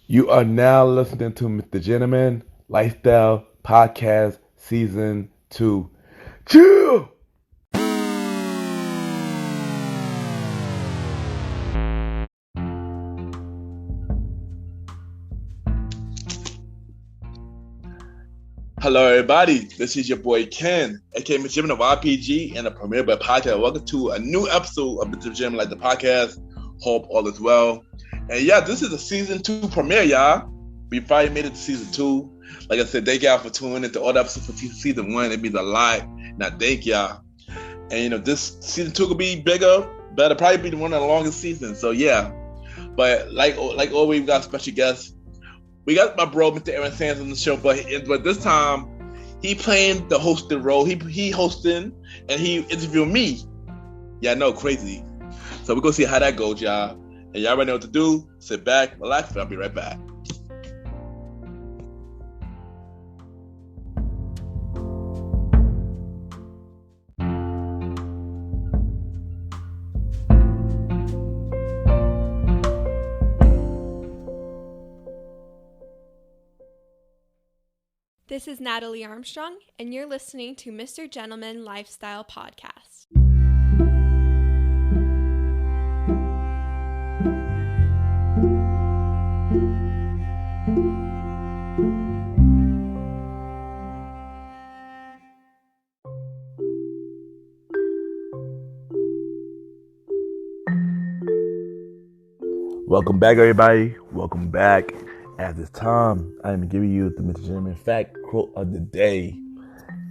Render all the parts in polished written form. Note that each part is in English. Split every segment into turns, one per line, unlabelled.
You are now listening to Mr. Gentleman Lifestyle Podcast Season 2. Chill! Hello, everybody. This is your boy Ken, aka Mr. Gentleman of RPG and the Premier Bed Podcast. Welcome to a new episode of Mr. Gentleman Like the Podcast. Hope all is well. And yeah, this is a Season 2 premiere, y'all. We finally made it to Season 2. Like I said, thank y'all for tuning into all the episodes for Season 1. It means a lot. And I thank y'all. And this Season 2 could be bigger, better, probably be the one of the longest seasons. So yeah. But like always, we got a special guest. We got my bro, Mr. Aaron Sands, on the show, but this time he playing the hosting role. He hosting and he interviewed me. Yeah, I know, crazy. So we're gonna see how that goes, y'all. And y'all already know what to do. Sit back, relax, and I'll be right back.
This is Natalie Armstrong, and you're listening to Mr. Gentleman Lifestyle Podcast.
Welcome back, everybody. Welcome back. At this time, I am giving you the Mr. Gentleman fact quote of the day.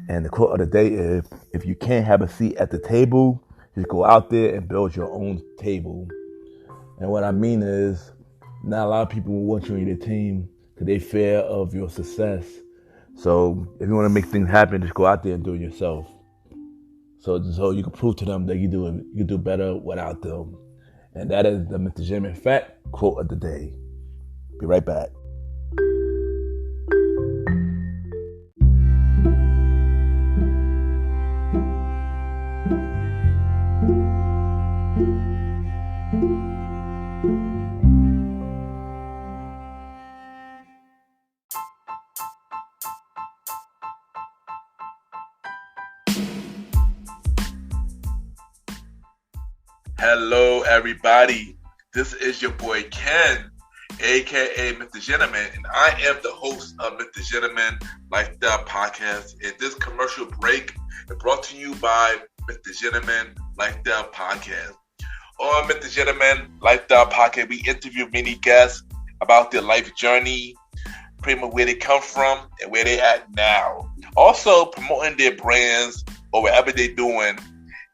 And the quote of the day is, if you can't have a seat at the table, just go out there and build your own table. And what I mean is, not a lot of people will want you on their team because they fear of your success. So if you want to make things happen, just go out there and do it yourself. So you can prove to them that you do better without them. And that is the Mr. Gentleman fact quote of the day. Be right back. Hello, everybody. This is your boy Ken, aka Mr. Gentleman, and I am the host of Mr. Gentleman Lifestyle Podcast. And this commercial break is brought to you by Mr. Gentleman Lifestyle Podcast. On Mr. Gentleman Lifestyle Podcast, we interview many guests about their life journey, pretty much where they come from and where they're at now. Also promoting their brands or whatever they're doing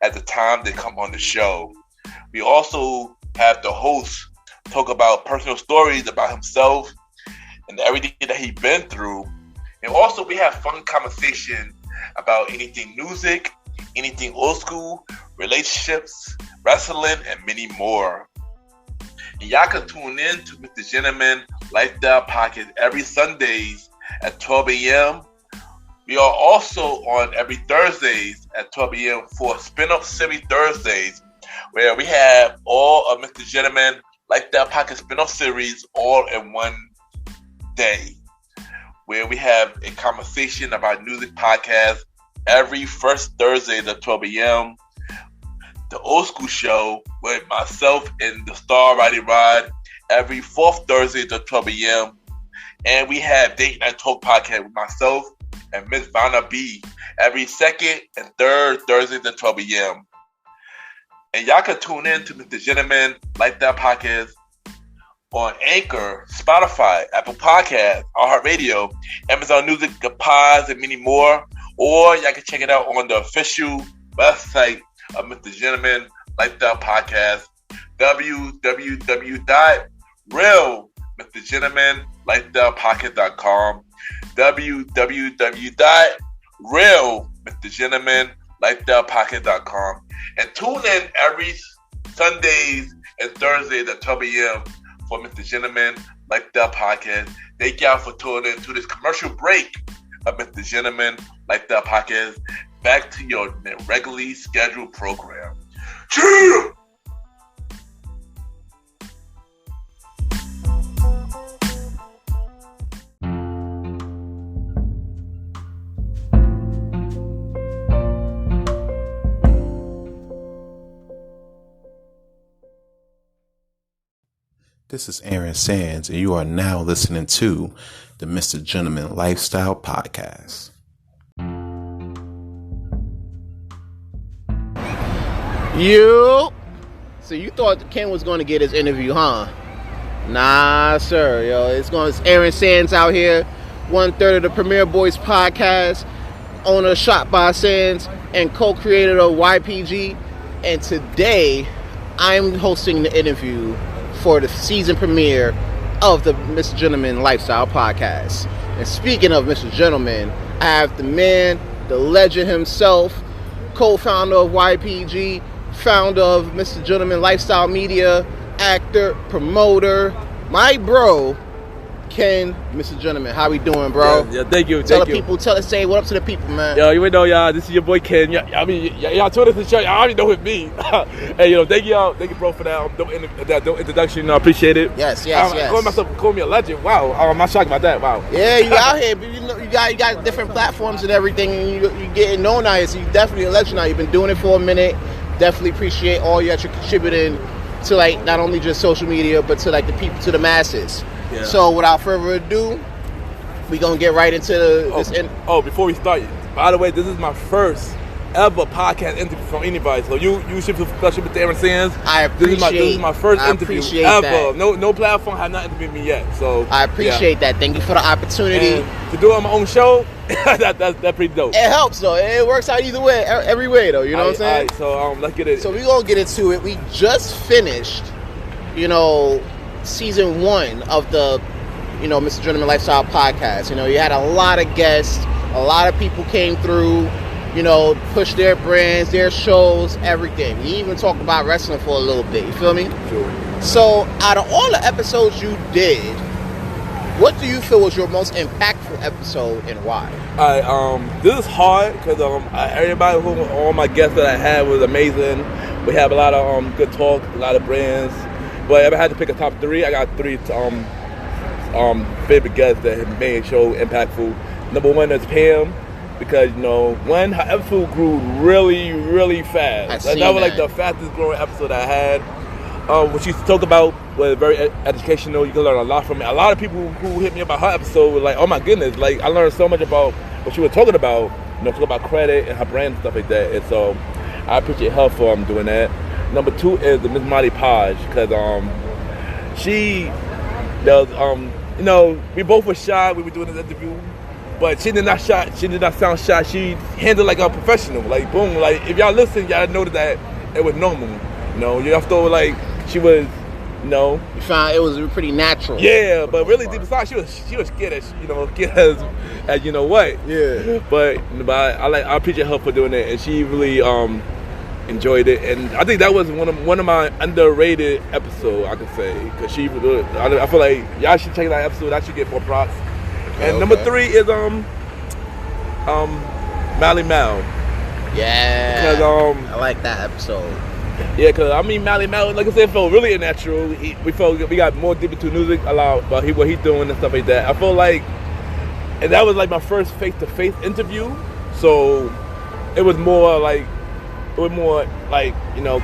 at the time they come on the show. We also have the host talk about personal stories about himself and everything that he's been through. And also we have fun conversation about anything music, anything old school, relationships, wrestling, and many more. And y'all can tune in to Mr. Gentleman Lifestyle Podcast every Sundays at 12 a.m. We are also on every Thursdays at 12 a.m. for Spin-Up Series Thursdays, where we have all of Mr. Gentleman Lifestyle Podcast spin-off series all in one day, where we have a conversation about music podcast every first Thursday at 12 a.m. The Old School Show with myself and the Star Riding Rod every fourth Thursday at 12 a.m. And we have Date Night Talk Podcast with myself and Miss Vanna B every second and third Thursdays at 12 a.m. And y'all can tune in to Mr. Gentleman Lifestyle Podcast on Anchor, Spotify, Apple Podcasts, iHeartRadio, Amazon Music, Pods, and many more. Or y'all can check it out on the official website of Mr. Gentleman Lifestyle Podcast, www.realmrgentlemanlifestylepodcast.com, www.realmrgentlemanlifestylepodcast.com. And tune in every Sundays and Thursdays at 12 a.m. for Mr. Gentleman Lifestyle Podcast. Thank y'all for tuning in to this commercial break of Mr. Gentleman Lifestyle Podcast. Back to your regularly scheduled program.
This is Aaron Sands, and you are now listening to the MrGentleman Lifestyle Podcast.
You. So you thought Ken was going to get his interview, huh? Nah, sir. Yo, it's Aaron Sands out here, 1/3 of the Premier Boys podcast, owner of Shot by Sands, and co-creator of YPG. And today, I'm hosting the interview for the season premiere of the MrGentleman Lifestyle Podcast. And speaking of MrGentleman, I have the man, the legend himself, co-founder of YPG, founder of MrGentleman Lifestyle Media, actor, promoter, my bro, Ken, MrGentleman. How we doing, bro?
Yeah, thank you.
Say what up to the people, man.
Yo, you know, y'all, this is your boy Ken. Y'all told us to show. Y'all already know it's me. Hey, thank you, bro, for that dope introduction. I appreciate it.
Yes.
Call me a legend. Wow, I'm not shocked about that. Wow.
Yeah, you out here, but you got different platforms and everything, and you getting known now. So you definitely a legend now. You've been doing it for a minute. Definitely appreciate all you actually contributing to like not only just social media, but to like the people, to the masses. Yeah. So without further ado, we gonna get right into this.
Before we start, by the way, this is my first ever podcast interview from anybody. So you should feel special with Aaron Sands. This is my first interview ever.
That.
No platform has not interviewed me yet. So
I appreciate that. Thank you for the opportunity.
And to do it on my own show, that's pretty dope.
It helps though. It works out either way, every way though. You know what I'm saying?
All right, so let's get it.
So we gonna get into it. We just finished, season 1 of the, MrGentleman Lifestyle Podcast. You had a lot of guests, a lot of people came through, push their brands, their shows, everything. We even talked about wrestling for a little bit. You feel me?
Sure.
So out of all the episodes you did, what do you feel was your most impactful episode and why?
This is hard because all my guests that I had was amazing. We have a lot of good talk, a lot of brands. But if I had to pick a top 3, I got 3 favorite guests that have made the show impactful. Number 1 is Pam, because her episode grew really, really fast. That was like the fastest growing episode I had. What she talked about was very educational. You can learn a lot from it. A lot of people who hit me about her episode were like, "Oh my goodness!" Like I learned so much about what she was talking about. Talking about credit and her brand and stuff like that. And so I appreciate her for doing that. Number 2 is the Miss Molly Podge, because she does we both were shy. We were doing this interview, but she did not sound shy. She handled like a professional. Like boom, like if y'all listen, y'all know that it was normal. You have to like she was.
You found it was pretty natural.
Yeah, but really deep inside, she was scared as you know what.
Yeah.
But I appreciate her for doing it, and she really enjoyed it, and I think that was one of my underrated episodes, I could say, because I feel like y'all should check that episode. I should get more props. And number 3 is Mally Mal.
Yeah. Because I like that episode.
Yeah, because Mally Mal, like I said, felt really unnatural. We got more deep into music a lot about what he's doing and stuff like that. I feel like, and that was like my first face-to-face interview, so it was more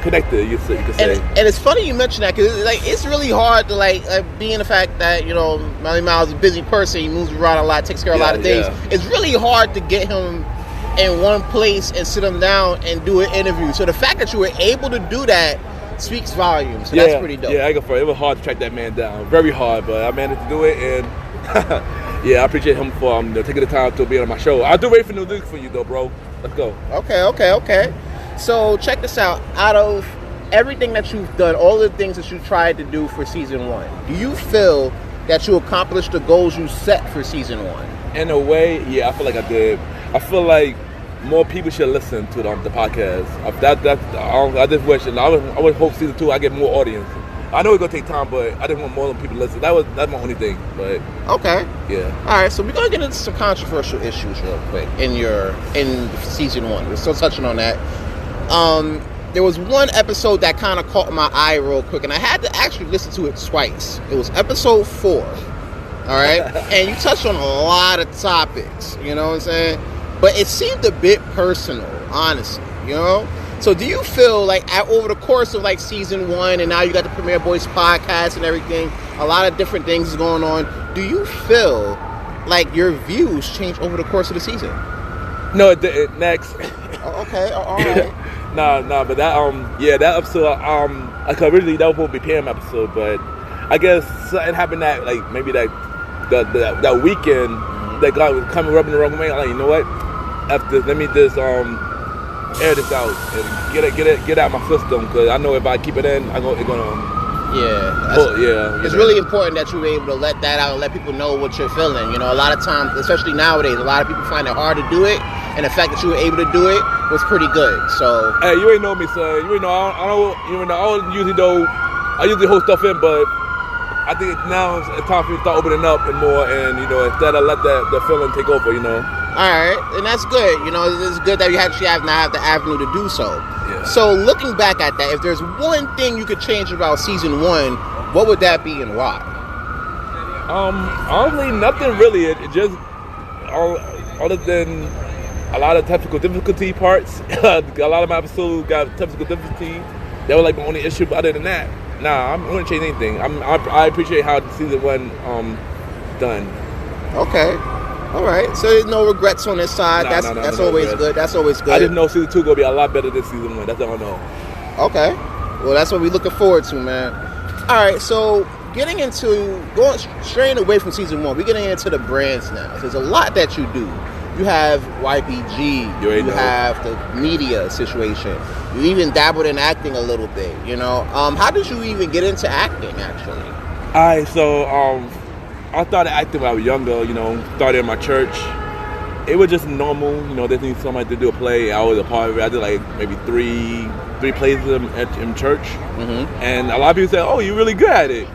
connected, you could say.
And it's funny you mention that, because it's really hard to being the fact that Mally Mal is a busy person. He moves around a lot, takes care of a lot of things. Yeah. It's really hard to get him in one place and sit him down and do an interview. So the fact that you were able to do that speaks volumes. So that's pretty dope.
Yeah, I go for it. It was hard to track that man down, very hard, but I managed to do it, and yeah, I appreciate him for taking the time to be on my show. I'll do wait for new music for you though, bro. Let's go.
Okay. So check this out. Out of everything that you've done, all the things that you tried to do for season 1, do you feel that you accomplished the goals you set for season 1?
In a way, yeah, I feel like I did. I feel like more people should listen to the podcast. I just wish, and I would hope season 2 I get more audience. I know it's gonna take time, but I just want more people to listen. That's my only thing. But
okay,
yeah.
All right, so we're gonna get into some controversial issues real quick in season 1. We're still touching on that. There was one episode that kind of caught my eye real quick, and I had to actually listen to it twice. It was episode 4. All right, and you touched on a lot of topics. You know what I'm saying? But it seemed a bit personal, honestly. So do you feel like over the course of like season 1, and now you got the Premier Boys podcast and everything, a lot of different things is going on. Do you feel like your views change over the course of the season?
No, it didn't. Next.
Okay, all right.
No, but that episode, like originally that was supposed to be PM episode, but I guess something happened that like maybe that weekend that God was coming rubbing the wrong way. I'm like, you know what? After let me just air this out and get out my system, because I know if I keep it in, it's gonna.
It's really important that you're able to let that out and let people know what you're feeling. You know, a lot of times, especially nowadays, a lot of people find it hard to do it, and the fact that you were able to do it was pretty good. So,
hey, you ain't know me, son. You ain't know. I usually hold stuff in, but I think now it's time for you to start opening up and more, and instead of let the feeling take over.
All right, and that's good. It's good that you actually now have the avenue to do so. Yeah. So looking back at that, if there's one thing you could change about season 1, what would that be and why?
Honestly, nothing really. It just other than a lot of technical difficulty parts. A lot of my episodes got technical difficulty. That was like my only issue. But other than that, I wouldn't change anything. I appreciate how season 1 done.
Okay. All right, so there's no regrets on this side. That's always good. That's always good.
I didn't know season 2 gonna be a lot better than season 1. That's all I know.
Okay, well that's what we're looking forward to, man. All right, so going straying away from season 1, we're getting into the brands now. There's a lot that you do. You have YPG. You have the media situation. You even dabbled in acting a little bit. How did you even get into acting, actually?
All right, so I started acting when I was younger, started in my church. It was just normal, they need somebody to do a play. I was a part of it. I did like maybe three plays in church. Mm-hmm. And a lot of people say, oh, you're really good at it,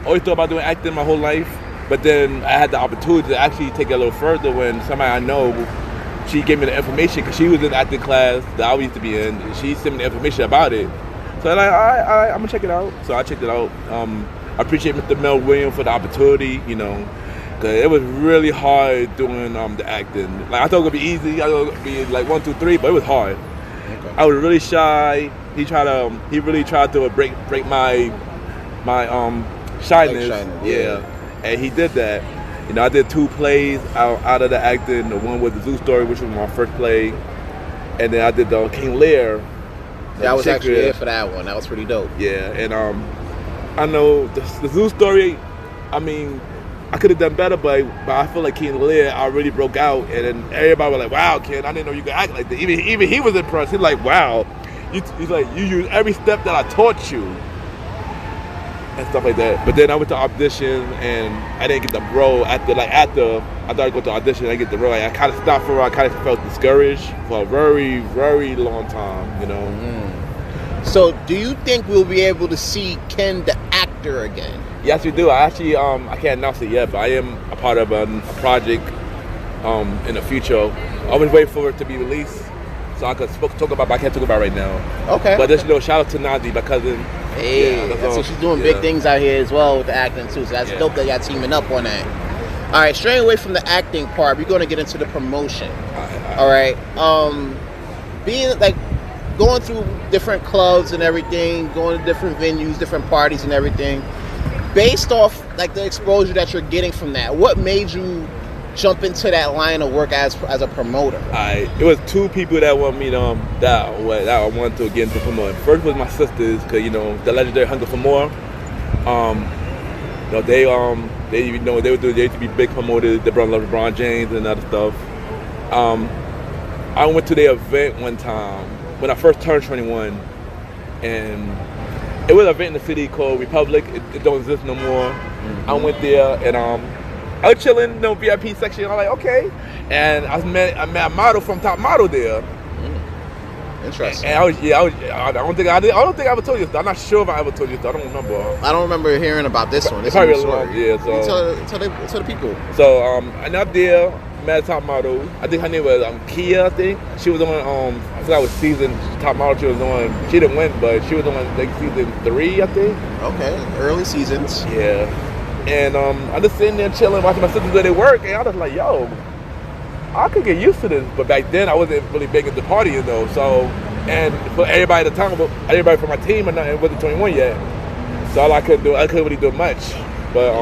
Always thought about doing acting my whole life. But then I had the opportunity to actually take it a little further when somebody I know, she gave me the information because she was in the acting class that I used to be in. And she sent me the information about it. So I'm like, all right, I'm going to check it out. So I checked it out. I appreciate Mr. Mel Williams for the opportunity, because it was really hard doing the acting. Like, I thought it was going to be easy. I thought it would be like 1, 2, 3, but it was hard. Okay. I was really shy. He really tried to break my shyness. Yeah. And he did that. I did 2 plays out of the acting. The one was the Zoo Story, which was my first play. And then I did the King Lear.
I was actually there for that one. That was pretty dope.
Yeah, and I know the Zoo Story, I mean, I could have done better, but I feel like King Lear, I really broke out, and then everybody was like, wow, Ken, I didn't know you could act like that. Even he was impressed. He's like, wow. He's like, you use every step that I taught you, and stuff like that. But then I went to audition, and I didn't get the role. After I thought I'd go to audition, I didn't get the role. I kind of stopped for a while. I kind of felt discouraged for a very, very long time,
So, do you think we'll be able to see Ken the actor again?
Yes, we do. I actually, I can't announce it yet, but I am a part of a project in the future. I was waiting for it to be released so I could talk about it, but I can't talk about it right now. Okay. But just, shout out to Nazi, my cousin.
Hey, so she's doing big things out here as well with the acting too. So that's dope that y'all teaming up on that. All right, straying away from the acting part, we're going to get into the promotion. All right. Being like, going through different clubs and everything, going to different venues, different parties and everything, based off like the exposure that you're getting from that, what made you jump into that line of work as a promoter? It was 2 people that want me that I wanted to get into promoting. First was my sisters, because the legendary Hunger for More. They used to be big promoters. They brought LeBron James and other stuff. I went to their event one time when I first turned 21, and it was an event in the city called Republic. It don't exist no more. Mm-hmm. I went there, and I was chilling in the VIP section. I'm like, okay, and I met a model from Top Model there. Interesting.
And I don't think I ever told you this. I'm not sure if I ever told you this. I don't remember.
I don't remember hearing about this one.
It's probably a long,
So tell the people.
So I'm up there. Met a Top Model. I think her name was Kia. I think she was on. I forgot what season Top Model she was on. She didn't win, but she was on like season 3, I think.
Okay, early seasons.
Yeah, and I'm just sitting there chilling, watching my sisters do their work, and I was like, yo, I could get used to this. But back then, I wasn't really big into partying though. So And for everybody at the time, everybody from my team, it wasn't 21 yet. So all I couldn't really do much. But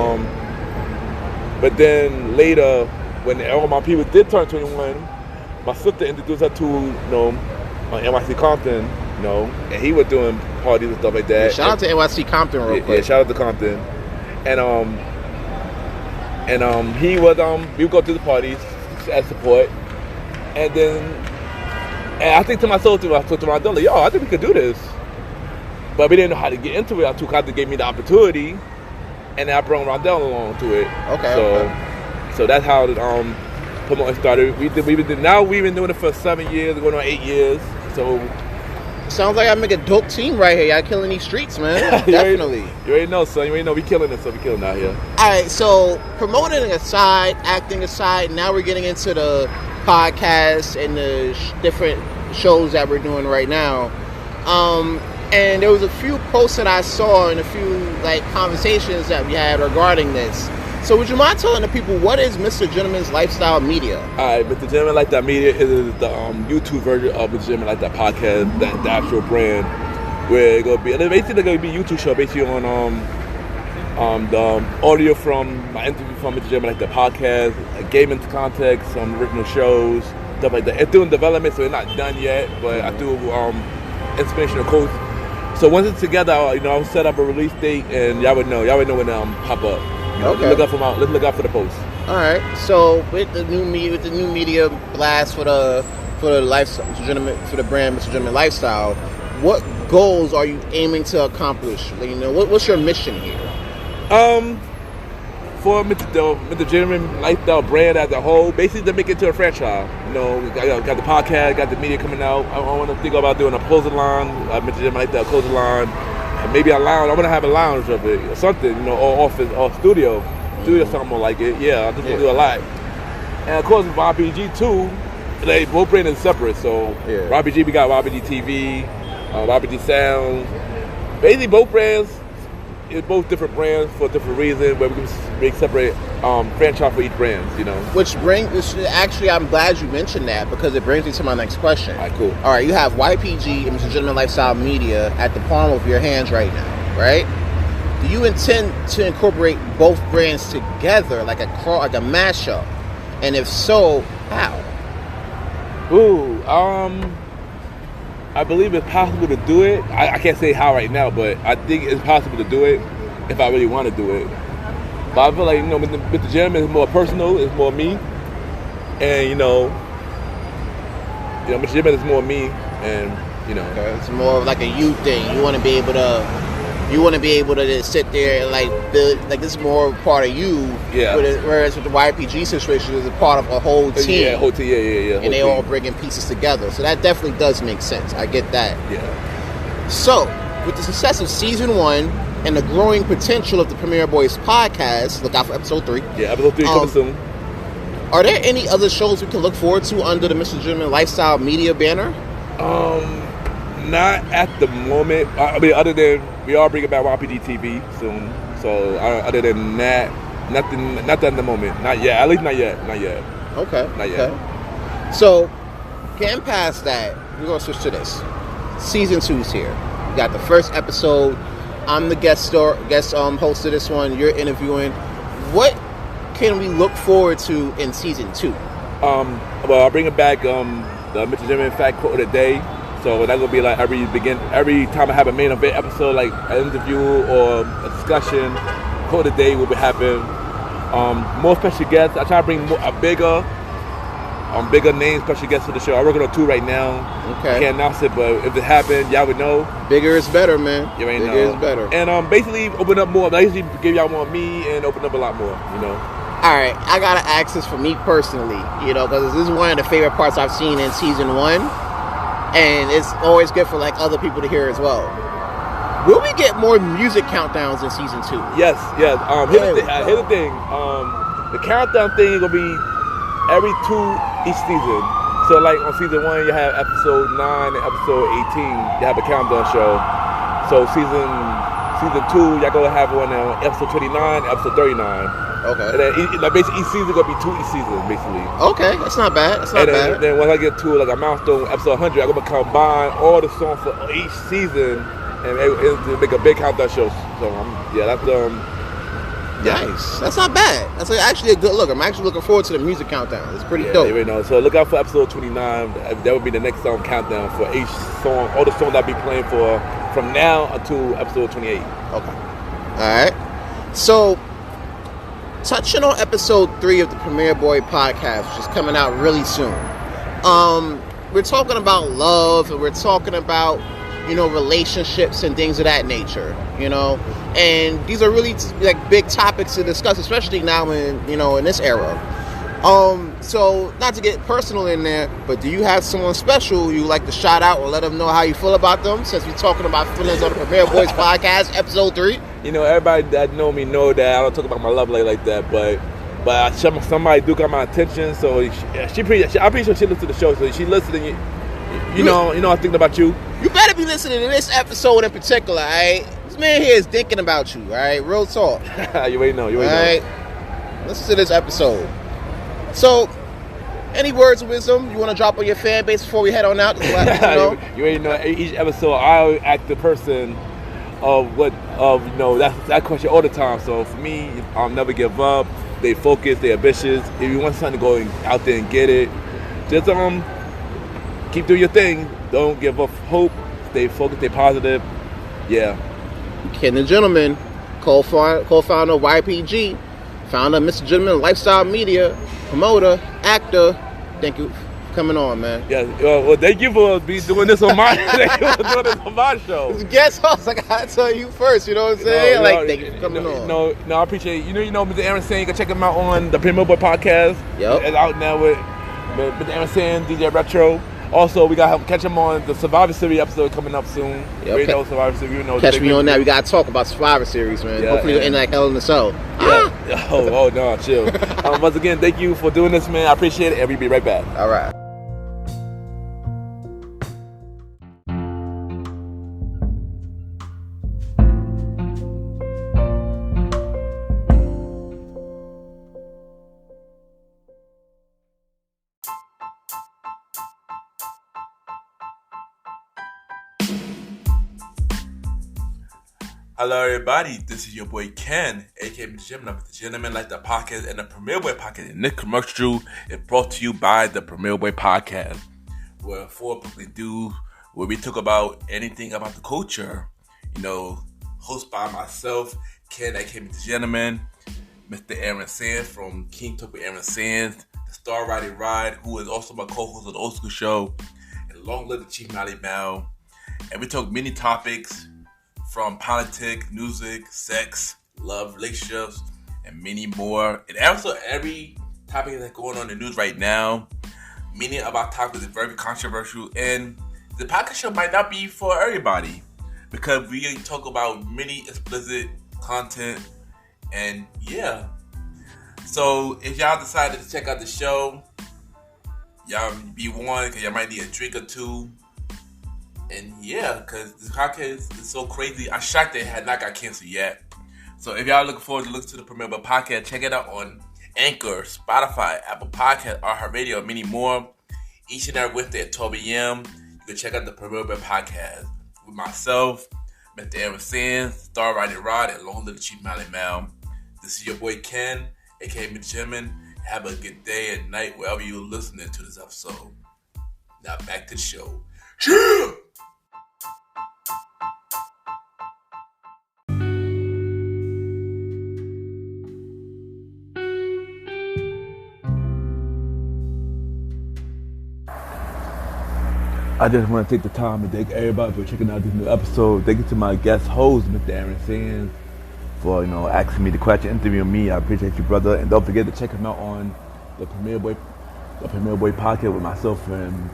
then later, when all my people did turn 21, my sister introduced her to, NYC Compton, and he was doing parties and stuff like that.
Yeah, shout out to NYC Compton real quick.
Yeah, shout out to Compton. And he was we would go to the parties as support. And I think to myself, I talked to my daughter, yo, I think we could do this. But we didn't know how to get into it. They gave me the opportunity, and then I brought Rondell along to it.
Okay.
So that's how the promotion started. We've been doing it for 7 years, going on 8 years. So
sounds like I make a dope team right here. Y'all killing these streets, man. Definitely.
You already know, son. You already know we killing it, so we killing out here.
All right. So promoting aside, acting aside, now we're getting into the podcast and the different shows that we're doing right now. And there was a few posts that I saw and a few conversations that we had regarding this. So would you mind telling the people what is Mr. Gentleman's Lifestyle Media?
All right, Mr. Gentleman Lifestyle Media is the YouTube version of Mr. Gentleman Lifestyle Podcast, the actual brand, where it's gonna be a YouTube show basically on the audio from my interview from Mr. Gentleman Lifestyle Podcast, gaming context, some original shows, stuff like that. It's doing development, so it's not done yet, but I do inspirational quotes. So once it's together, I'll set up a release date, and y'all would know when pop up.
Okay.
Let's look out for the post.
All right. So with the new media blast for the lifestyle, for the brand Mr. Gentleman Lifestyle, what goals are you aiming to accomplish? What's your mission here?
For Mr. Gentleman Lifestyle brand as a whole, basically to make it to a franchise. Got the podcast, got the media coming out. I want to think about doing a clothing line, Mr. Gentleman Lifestyle clothing line, and maybe a lounge. I want to have a lounge of it or something, or office or studio something more like it. Yeah, I just want to do a lot. And of course, with RPG too, both brands are separate. So RPG, we got RPG TV, RPG Sound. Basically, both brands. It's both different brands for different reasons, where we can make separate franchise for each brand, Which actually, I'm glad you mentioned that, because it brings me to my next question. All right, cool.
All right, you have YPG and Mr. Gentleman Lifestyle Media at the palm of your hands right now, right? Do you intend to incorporate both brands together, like a mashup? And if so, how?
I believe it's possible to do it. I can't say how right now, but I think it's possible to do it if I really want to do it. But I feel like, Mr. Gentleman is more personal, it's more me. And, Mr. Gentleman is more me, and,
Okay, it's more of like a you thing. You want to be able to just sit there and build, this is more part of you.
Yeah.
Whereas with the YPG situation, it's a part of a whole team.
Yeah, whole team. Yeah.
And they all bringing pieces together. So that definitely does make sense. I get that.
Yeah.
So with the success of season 1 and the growing potential of the Premier Boys podcast, look out for episode 3.
Yeah, episode 3 coming soon.
Are there any other shows we can look forward to under the Mr. Gentleman Lifestyle Media banner?
Not at the moment. Other than we are bringing back RPG TV soon. So other than that, nothing at the moment. Not yet. At least not yet.
Okay.
Not yet.
So getting past that, we're gonna switch to this. Season 2's here. We got the first episode. I'm the guest host of this one. You're interviewing. What can we look forward to in season 2?
Well, I'll bring it back. The Mr. Gentleman Fact Quote of the Day. So that's gonna be every time I have a main event episode, like an interview or a discussion, quote of the day will be happening. More special guests. I try to bring a bigger name special guests to the show. I'm working on 2 right now.
Okay.
I can't announce it, but if it happens, y'all would know.
Bigger is better, man.
You ain't
Bigger
know.
is better.
And basically open up more. I usually give y'all more of me and open up a lot more.
All right, I gotta ask this for me personally, because this is one of the favorite parts I've seen in season 1. And it's always good for other people to hear as well. Will we get more music countdowns in season 2?
Yes. Here's the thing. The countdown thing is gonna be every 2 each season. So on season 1 you have episode 9 and episode 18. You have a countdown show. So season season 2, y'all gonna have one on episode 29, episode 39.
Okay.
And then basically each season gonna be 2 each season, basically.
Okay, that's not bad. That's not bad.
Then once I get to like a milestone, episode 100, I'm gonna combine all the songs for each season and make a big countdown show. So that's
Nice. That's not bad. That's actually a good look. I'm actually looking forward to the music countdown. It's pretty dope.
You know. So look out for episode 29. That would be the next countdown for each song. All the songs I'll be playing for from now until episode 28.
Okay. All right. So, touching on episode 3 of the Premier Boy podcast, which is coming out really soon. We're talking about love, and we're talking about, relationships and things of that nature, and these are really like big topics to discuss, especially now in this era. So not to get personal in there, but do you have someone special you like to shout out or let them know how you feel about them, since we're talking about feelings on the Premier Boys podcast, episode 3?
Everybody that know me know that I don't talk about my love life like that, but somebody do got my attention, so I'm pretty sure she listens to the show, so she listening. I thinking about you.
You better be listening to this episode in particular, all right? This man here is thinking about you, all right? Real talk.
You ain't know.
All right? Listen to this episode. So, any words of wisdom you want to drop on your fan base before we head on out? Just let people know.
You ain't know. Each episode, I act the person that question all the time. So for me, I'll never give up. They focused, they ambitious. If you want something to go out there and get it, just keep doing your thing. Don't give up hope. Stay focused, stay positive. Yeah.
Ken the Gentleman, co-founder of YPG, founder of MrGentleman Lifestyle Media, promoter, actor. Thank you for coming on, man.
Yeah. Well, thank you for doing this on my show.
As a guest host, I gotta tell you first. You know what I'm saying? Thank you for coming on.
No, I appreciate it. Mr. Aaron Sand. You can check him out on the Premier Boy podcast.
Yep.
It's out now with Mr. Aaron Sand, DJ Retro. Also, we got to catch him on the Survivor Series episode coming up soon.
Yep.
Survivor Series.
Catch me on that. We got to talk about Survivor Series, man.
Yeah,
hopefully, it'll end like hell in the cell.
Yeah. Oh, no, chill. Once again, thank you for doing this, man. I appreciate it, and we'll be right back.
All right.
Hello, everybody. This is your boy Ken, aka MrGentleman, the Gentleman Like the Podcast and the Premier Boy Podcast. And this commercial is brought to you by the Premier Boy Podcast, where where we talk about anything about the culture. Hosted by myself, Ken, aka MrGentleman, Mr. Aaron Sands from King Talk with Aaron Sands, the Star Riding Ride, who is also my co-host of the Old School Show, and Long Live the Chief Mally Mal. And we talk many topics, from politics, music, sex, love, relationships, and many more. And also every topic that's going on in the news right now. Many of our topics is very controversial, and the podcast show might not be for everybody because we talk about many explicit content. And yeah, so if y'all decided to check out the show, y'all be warned because y'all might need a drink or two. And yeah, because this podcast is so crazy. I'm shocked that it had not got canceled yet. So if y'all looking forward to listen to the Premier Boy Podcast, check it out on Anchor, Spotify, Apple Podcast, iHeartRadio, and many more. Each and every Wednesday at 12 a.m. You can check out the Premier Boy Podcast with myself, Mr. Aaron Sands, Star Riding Rod, and Long Live the Chief Mally Mal. This is your boy Ken, aka MrGentleman. Have a good day and night wherever you're listening to this episode. Now back to the show. Yeah!
I just want to take the time to thank everybody for checking out this new episode. Thank you to my guest host, Mr. Aaron Sands, for asking me the question, interviewing me. I appreciate you, brother. And don't forget to check him out on the Premier Boy Podcast with myself and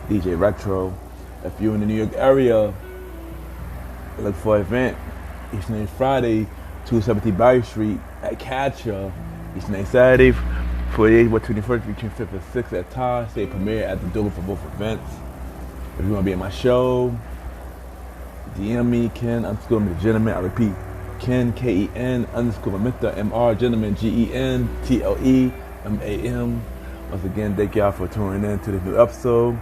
DJ Retro. If you're in the New York area, look for an event each and every Friday, 270 Barry Street at Catcher. Each and every Saturday, 48 21st between 5th and 6th at Tar. Say premiere at the door for both events. If you want to be at my show, DM me, Ken_MrGentleman. I repeat, Ken, Ken _ Mr. MrGentleman, GentleMan. Once again, thank y'all for tuning in to this new episode.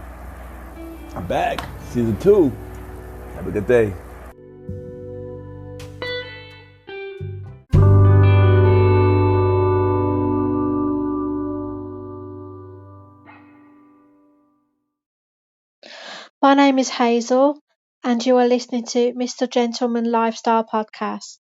I'm back, season 2. Have a good day.
My name is Hazel, and you are listening to Mr. Gentleman Lifestyle Podcast.